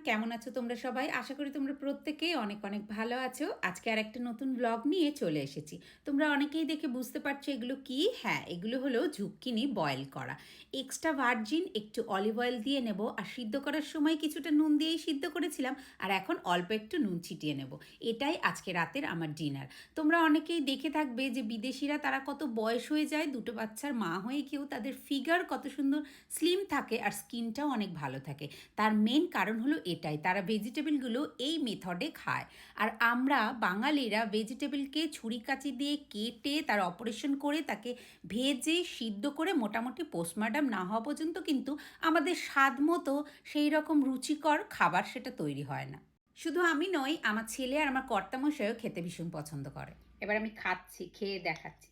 কেমন আছো তোমরা সবাই? আশা করি তোমরা প্রত্যেকেই অনেক অনেক ভালো আছো। আজকে আর একটা নতুন ব্লগ নিয়ে চলে এসেছি। তোমরা অনেকেই দেখে বুঝতে পারছো এগুলো কি? হ্যাঁ, এগুলো হলো ঝুক্কিনি বয়েল করা। এক্সট্রা ভার্জিন একটু অলিভ অয়েল দিয়ে নেব, আর সিদ্ধ করার সময় কিছুটা নুন দিয়েই সিদ্ধ করেছিলাম, আর এখন অল্প একটু নুন ছিটিয়ে নেব। এটাই আজকে রাতের আমার ডিনার। তোমরা অনেকেই দেখে থাকবে যে বিদেশিরা তারা কত বয়স হয়ে যায়, দুটো বাচ্চার মা হয়ে কেউ তাদের ফিগার কত সুন্দর স্লিম থাকে আর স্কিনটাও অনেক ভালো থাকে। তার মেন কারণ হলো এটাই, তারা ভেজিটেবলগুলো এই মেথডে খায়। আর আমরা বাঙালিরা ভেজিটেবলকে ছুরি কাঁচি দিয়ে কেটে তার অপারেশন করে তাকে ভেজে সিদ্ধ করে মোটামুটি পোস্টমর্টম না হওয়া পর্যন্ত কিন্তু আমাদের স্বাদ মতো সেই রকম রুচিকর খাবার সেটা তৈরি হয় না। শুধু আমি নই, আমার ছেলে আর আমার কর্তামশাইও খেতে ভীষণ পছন্দ করে। এবার আমি খাচ্ছি, খেয়ে দেখাচ্ছি।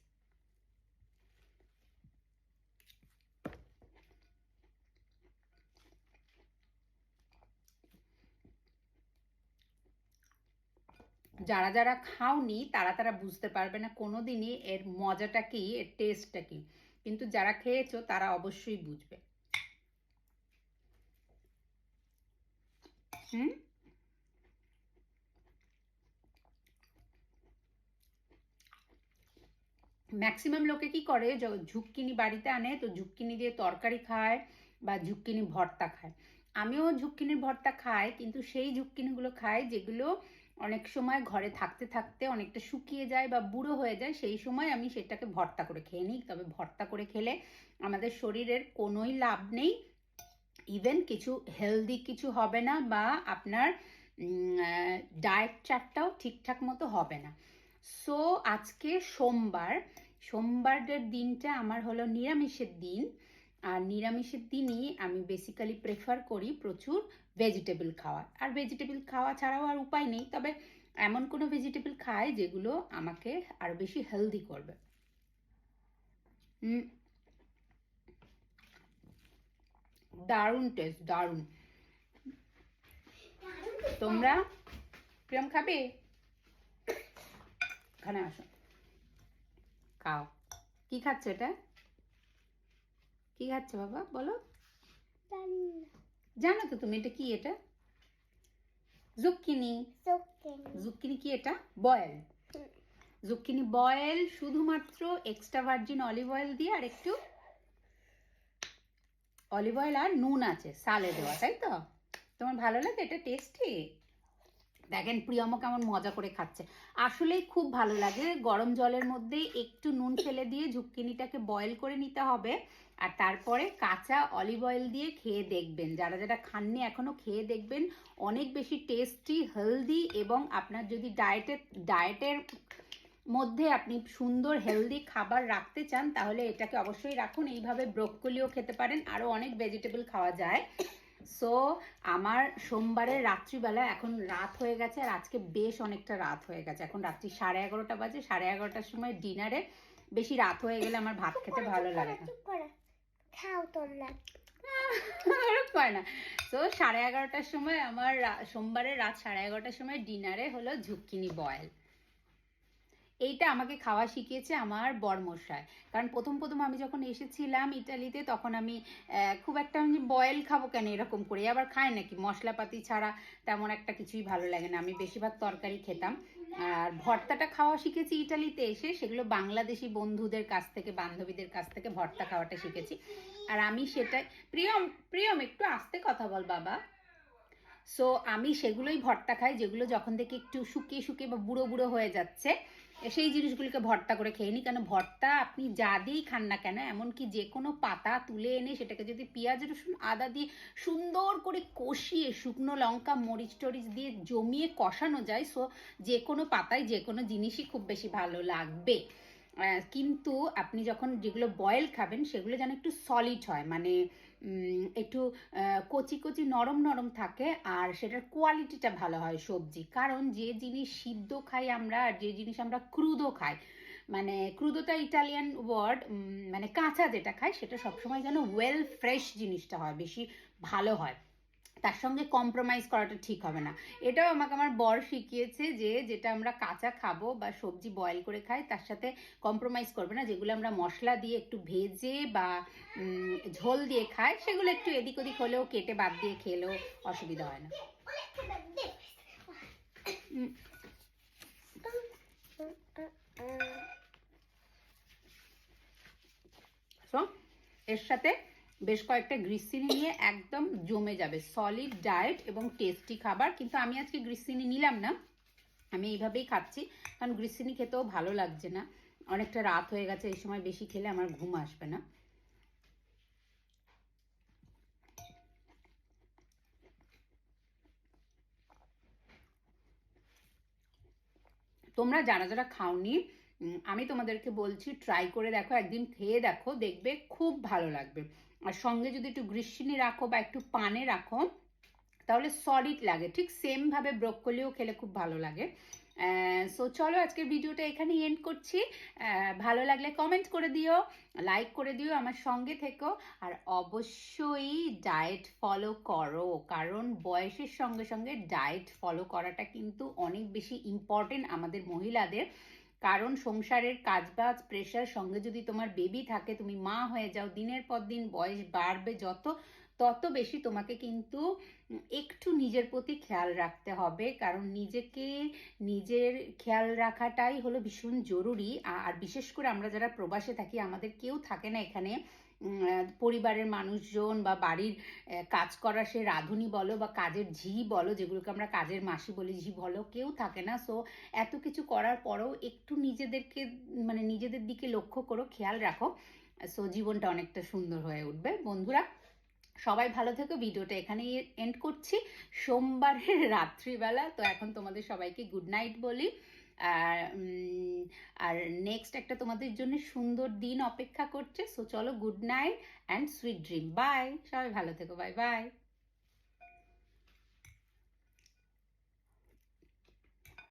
যারা যারা খাওনি তারা তারা বুঝতে পারবে না কোনোদিনই এর মজাটা কি, এর টেস্টটা কি, কিন্তু যারা খেয়েছো তারা অবশ্যই বুঝবে। হুম, ম্যাক্সিমাম লোকে কি করে, ঝুক্কিনি বাড়িতে আনে তো ঝুক্কিনি দিয়ে তরকারি খায় বা ঝুক্কিনি ভর্তা খায়। আমিও ঝুক্কিনির ভর্তা খাই, কিন্তু সেই ঝুক্কিনিগুলো খাই যেগুলো অনেক সময় ঘরে থাকতে থাকতে অনেকটা শুকিয়ে যায় বা বুড়ো হয়ে যায়, সেই সময় আমি সেটাকে ভর্তা করে খেয়ে নিই। তবে ভর্তা করে খেলে আমাদের শরীরের কোনোই লাভ নেই, ইভেন কিছু হেলদি কিছু হবে না, বা আপনার ডায়েট চার্টটাও ঠিকঠাক মতো হবে না। সো আজকে সোমবারের দিনটা আমার হলো নিরামিষের দিন। আর নিরামিষের দিনই আমি বেসিক্যালি প্রেফার করি প্রচুর ভেজিটেবল খাওয়া। আর ভেজিটেবল খাওয়া ছাড়াও আর উপায় নেই, তবে এমন কোনো ভেজিটেবল খাই যেগুলো আমাকে আরও বেশি হেলদি করবে। দারুণ টেস্ট, দারুণ। তোমরা প্রিয়ম খাবে? এখানে আসো, খাও। কি খাচ্ছ এটা? কি খাচ্ছ বাবা, বলো। জানো তো তুমি এটা কি? এটা জুক্কিনি। জুক্কিনি কি? এটা বয়েল জুক্কিনি বয়েল, শুধুমাত্র এক্সট্রা ভার্জিন অলিভ অয়েল দিয়ে আর একটু অলিভ অয়েল আর নুন আছে সালে দেওয়া, তাই তো? তোমার ভালো লাগে এটা? টেস্টি। দেখেন প্রিয়মও কেমন মজা করে খাচ্ছে। আসলেই খুব ভালো লাগে। গরম জলের মধ্যে একটু নুন ফেলে দিয়ে ঝুক্কিনিটাকে বয়েল করে নিতে হবে, আর তারপরে কাঁচা অলিভ অয়েল দিয়ে খেয়ে দেখবেন। যারা যারা খাননি এখনো খেয়ে দেখবেন, অনেক বেশি টেস্টি, হেলদি, এবং আপনার যদি ডায়েটের মধ্যে আপনি সুন্দর হেলদি খাবার রাখতে চান তাহলে এটাকে অবশ্যই রাখুন। এইভাবে ব্রোকলিও খেতে পারেন, আরও অনেক ভেজিটেবল খাওয়া যায়। সো আমার সোমবারের রাত্রিবেলা, এখন রাত হয়ে গেছে, আর আজকে বেশ অনেকটা রাত হয়ে গেছে, এখন রাত্রি 11:30 বাজে। 11:30টার সময় ডিনারে, বেশি রাত হয়ে গেলে আমার ভাত খেতে ভালো লাগে না। খাও তোমরা, পায় না। তো 11:30টার সময় আমার সোমবারের রাত 11:30টার সময় ডিনারে হলো ঝুক্কিনি বয়েল। এইটা আমাকে খাওয়া শিখিয়েছে আমার বরমশাই। কারণ প্রথম প্রথম আমি যখন এসেছিলাম ইটালিতে, তখন আমি খুব একটা আমি বয়েল খাবো কেন এরকম করে, আবার খায় নাকি মশলাপাতি ছাড়া তেমন একটা কিছুই ভালো লাগে না, আমি বেশিরভাগ তরকারি খেতাম। আর ভর্তাটা খাওয়া শিখেছি ইটালিতে এসে, সেগুলো বাংলাদেশি বন্ধুদের কাছ থেকে, বান্ধবীদের কাছ থেকে ভর্তা খাওয়াটা শিখেছি। আর আমি সেটাই, প্রিয়ম প্রিয়ম একটু আস্তে কথা বল বাবা। সো আমি সেগুলোই ভর্তা খাই, যেগুলো যখন থেকে একটু শুকিয়ে শুকিয়ে বা বুড়ো বুড়ো হয়ে যাচ্ছে, সেই জিনিসগুলোকে ভর্তা করে খেয়ে নিই। কেন ভর্তা আপনি যা দিয়েই খান না কেন, এমনকি যে কোনো পাতা তুলে এনে সেটাকে যদি পেঁয়াজ রসুন আদা দিয়ে সুন্দর করে কষিয়ে, শুকনো লঙ্কা মরিচ টরিচ দিয়ে জমিয়ে কষানো যায়, সো যে কোনো পাতায় যে কোনো জিনিসই খুব বেশি ভালো লাগবে। কিন্তু আপনি যখন যেগুলো বয়েল খাবেন সেগুলো যেন একটু সলিড হয়, মানে একটু কচি কচি নরম নরম থাকে, আর সেটার কোয়ালিটিটা ভালো হয় সবজি। কারণ যে জিনিস সিদ্ধ খাই আমরা, আর যে জিনিস আমরা ক্রুদো খাই, মানে ক্রুদোটা ইটালিয়ান ওয়ার্ড, মানে কাঁচা যেটা খাই, সেটা সবসময় যেন ওয়েল ফ্রেশ জিনিসটা হয়, বেশি ভালো হয়। তার সঙ্গে কম্প্রোমাইজ করাটা ঠিক হবে না। এটাও আমাকে আমার বর শিখিয়েছে, যে যেটা আমরা কাঁচা খাবো বা সবজি বয়েল করে খাই তার সাথে কম্প্রোমাইজ করবে না। যেগুলো আমরা মশলা দিয়ে একটু ভেজে বা ঝোল দিয়ে খাই, সেগুলো একটু এদিক ওদিক হলেও কেটে বাদ দিয়ে খেলেও অসুবিধা হয় না। সো এর সাথে বেশ কয়েকটা গ্রিসিনি নিয়ে একদম জমে যাবে। সলিড ডায়েট এবং টেস্টি খাবার। কিন্তু আমি আজকে গ্রিসিনি নিলাম না, আমি এইভাবেই খাচ্ছি, কারণ গ্রিসিনি খেতেও ভালো লাগছে না, অনেকটা রাত হয়ে গেছে, এই সময় বেশি খেলে আমার ঘুম আসবে না। তোমরা যারা যারা খাওনি, আমি তোমাদেরকে বলছি ট্রাই করে দেখো, একদিন খেয়ে দেখো, দেখবে খুব ভালো লাগবে। আর সঙ্গে যদি একটু গ্রিসিনি রাখো বা একটু পানে রাখো তাহলে সলিড লাগে। ঠিক সেমভাবে ব্রোকলিও খেলে খুব ভালো লাগে। সো চলো আজকের ভিডিওটা এখানেই এন্ড করছি। ভালো লাগলে কমেন্ট করে দিও, লাইক করে দিও, আমার সঙ্গে থেকো। আর অবশ্যই ডায়েট ফলো করো, কারণ বয়সের সঙ্গে সঙ্গে ডায়েট ফলো করাটা কিন্তু অনেক বেশি ইম্পর্টেন্ট আমাদের মহিলাদের। কারণ সংসারের কাজবাজ প্রেশার সঙ্গে যদি তোমার বেবি থাকে, তুমি মা হয়ে যাও, দিনের পর দিন বয়স বাড়বে যত, তত বেশি তোমাকে কিন্তু একটু নিজের প্রতি খেয়াল রাখতে হবে। কারণ নিজেকে নিজের খেয়াল রাখাটাই হলো ভীষণ জরুরি। আর বিশেষ করে আমরা যারা প্রবাসে থাকি, আমাদের কেউ থাকে না এখানে পরিবারের মানুষজন বা বাড়ির কাজ করা, সে রাঁধুনি বলো বা কাজের ঝি বলো, যেগুলোকে আমরা কাজের মাসি বলি, ঝি বলো, কেউ থাকে না। সো এত কিছু করার পরেও একটু নিজেদেরকে মানে নিজেদের দিকে লক্ষ্য করো, খেয়াল রাখো। সো জীবনটা অনেকটা সুন্দর হয়ে উঠবে। বন্ধুরা সবাই ভালো থেকো, ভিডিওটা এখানেই এন্ড করছি সোমবারের রাত্রিবেলা। তো এখন তোমাদের সবাইকে গুড নাইট বলি। আর আর নেক্সট একটা তোমাদের জন্য সুন্দর দিন অপেক্ষা করছে। সো চলো, good night and sweet dream. Bye, সবাই ভালো থেকো, বাই বাই।